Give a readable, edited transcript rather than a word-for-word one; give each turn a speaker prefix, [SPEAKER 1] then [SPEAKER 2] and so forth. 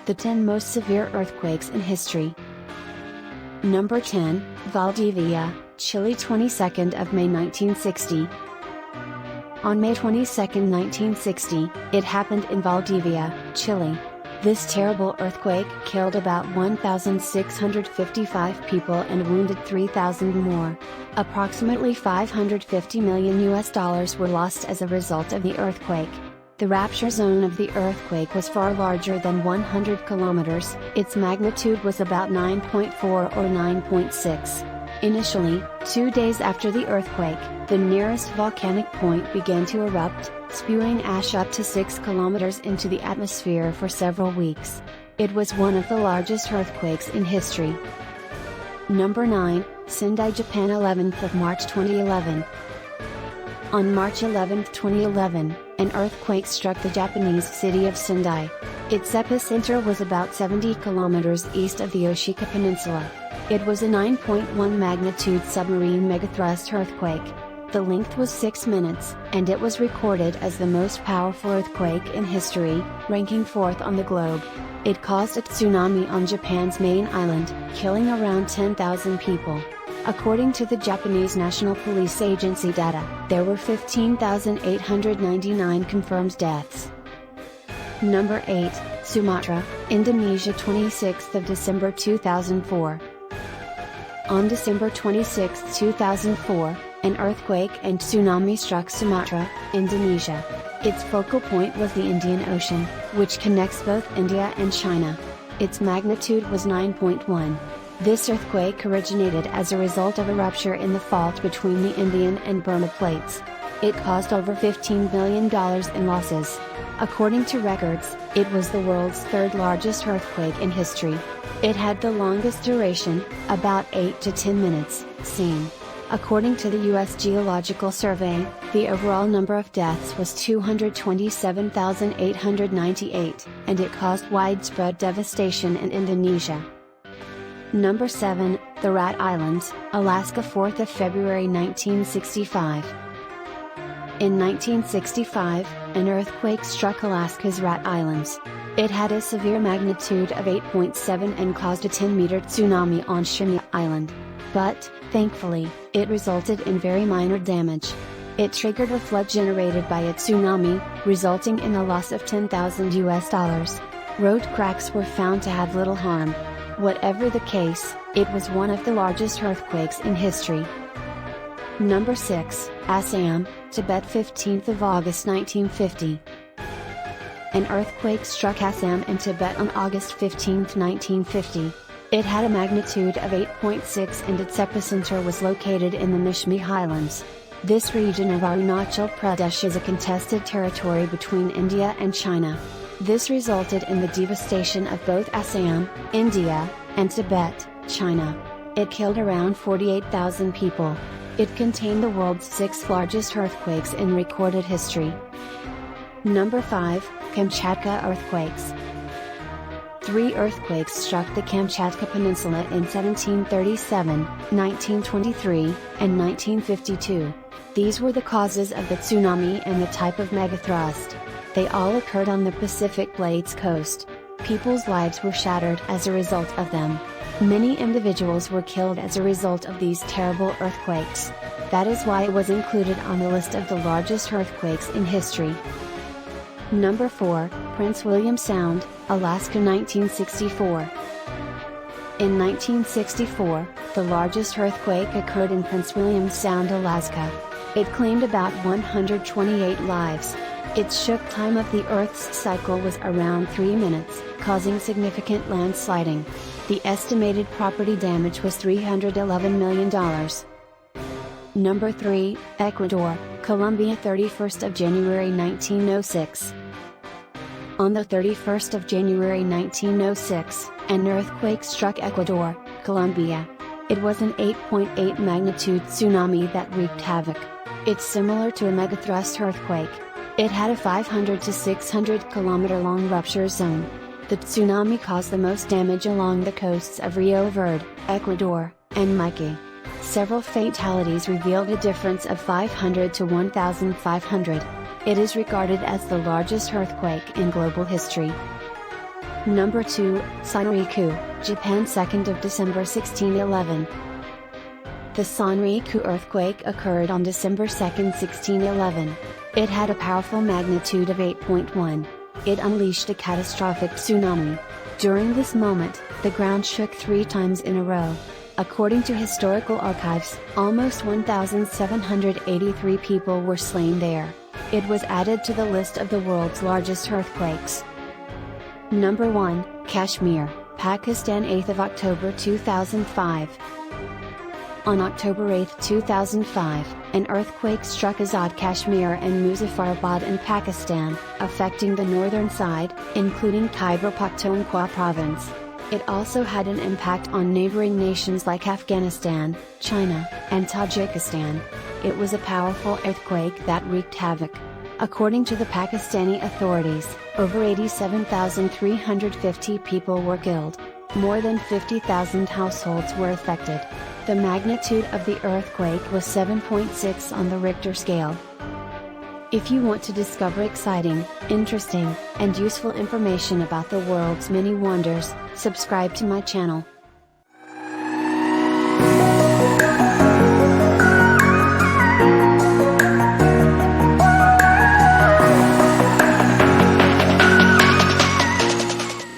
[SPEAKER 1] The 10 most severe earthquakes in history. Number 10, Valdivia, Chile, 22nd of May 1960. On May 22, 1960, it happened in Valdivia, Chile. This terrible earthquake killed about 1,655 people and wounded 3,000 more. Approximately $550 million were lost as a result of the earthquake. The rupture zone of the earthquake was far larger than 100 kilometers, its magnitude was about 9.4 or 9.6. Initially, 2 days after the earthquake, the nearest volcanic point began to erupt, spewing ash up to 6 kilometers into the atmosphere for several weeks. It was one of the largest earthquakes in history. Number 9, Sendai, Japan, 11th of March 2011. On March 11, 2011, an earthquake struck the Japanese city of Sendai. Its epicenter was about 70 kilometers east of the Oshika Peninsula. It was a 9.1 magnitude submarine megathrust earthquake. The length was 6 minutes, and it was recorded as the most powerful earthquake in history, ranking 4th on the globe. It caused a tsunami on Japan's main island, killing around 10,000 people. According to the Japanese National Police Agency data, there were 15,899 confirmed deaths. Number 8, Sumatra, Indonesia, 26th of December 2004. On December 26, 2004, an earthquake and tsunami struck Sumatra, Indonesia. Its focal point was the Indian Ocean, which connects both India and China. Its magnitude was 9.1. This earthquake originated as a result of a rupture in the fault between the Indian and Burma plates. It caused over $15 billion in losses. According to records, it was the world's third largest earthquake in history. It had the longest duration, about 8 to 10 minutes, seen. According to the U.S. Geological Survey, the overall number of deaths was 227,898, and it caused widespread devastation in Indonesia. Number 7, the Rat Islands, Alaska, 4th of February 1965. In 1965, an earthquake struck Alaska's Rat Islands. It had a severe magnitude of 8.7 and caused a 10-meter tsunami on Shirley Island. But, thankfully, it resulted in very minor damage. It triggered a flood generated by a tsunami, resulting in a loss of $10,000. Road cracks were found to have little harm. Whatever the case, it was one of the largest earthquakes in history. Number 6, Assam, Tibet, 15th of August 1950. An earthquake struck Assam in Tibet on August 15, 1950. It had a magnitude of 8.6 and its epicenter was located in the Nishmi Highlands. This region of Arunachal Pradesh is a contested territory between India and China. This resulted in the devastation of both Assam, India, and Tibet, China. It killed around 48,000 people. It contained the world's 6th largest earthquakes in recorded history. Number 5, Kamchatka earthquakes. 3 earthquakes struck the Kamchatka Peninsula in 1737, 1923, and 1952. These were the causes of the tsunami and the type of megathrust. They all occurred on the Pacific Blades coast. People's lives were shattered as a result of them. Many individuals were killed as a result of these terrible earthquakes. That is why it was included on the list of the largest earthquakes in history. Number 4, Prince William Sound, Alaska, 1964. In 1964, the largest earthquake occurred in Prince William Sound, Alaska. It claimed about 128 lives. Its shock time of the Earth's cycle was around 3 minutes, causing significant landsliding. The estimated property damage was $311 million. Number 3, Ecuador, Colombia, 31st of January 1906. On the 31st of January 1906, an earthquake struck Ecuador, Colombia. It was an 8.8 magnitude tsunami that wreaked havoc. It's similar to a megathrust earthquake. It had a 500 to 600 kilometer long rupture zone. The tsunami caused the most damage along the coasts of Rio Verde, Ecuador, and Mique. Several fatalities revealed a difference of 500 to 1,500. It is regarded as the largest earthquake in global history. Number 2, Sanriku, Japan, 2nd of December 1611. The Sanriku earthquake occurred on December 2, 1611. It had a powerful magnitude of 8.1. It unleashed a catastrophic tsunami. During this moment, the ground shook 3 times in a row. According to historical archives, almost 1,783 people were slain there. It was added to the list of the world's largest earthquakes. Number 1, Kashmir, Pakistan, 8th of October 2005. On October 8, 2005, an earthquake struck Azad Kashmir and Muzaffarabad in Pakistan, affecting the northern side, including Khyber Pakhtunkhwa province. It also had an impact on neighboring nations like Afghanistan, China, and Tajikistan. It was a powerful earthquake that wreaked havoc. According to the Pakistani authorities, over 87,350 people were killed. More than 50,000 households were affected. The magnitude of the earthquake was 7.6 on the Richter scale. If you want to discover exciting, interesting, and useful information about the world's many wonders, subscribe to my channel.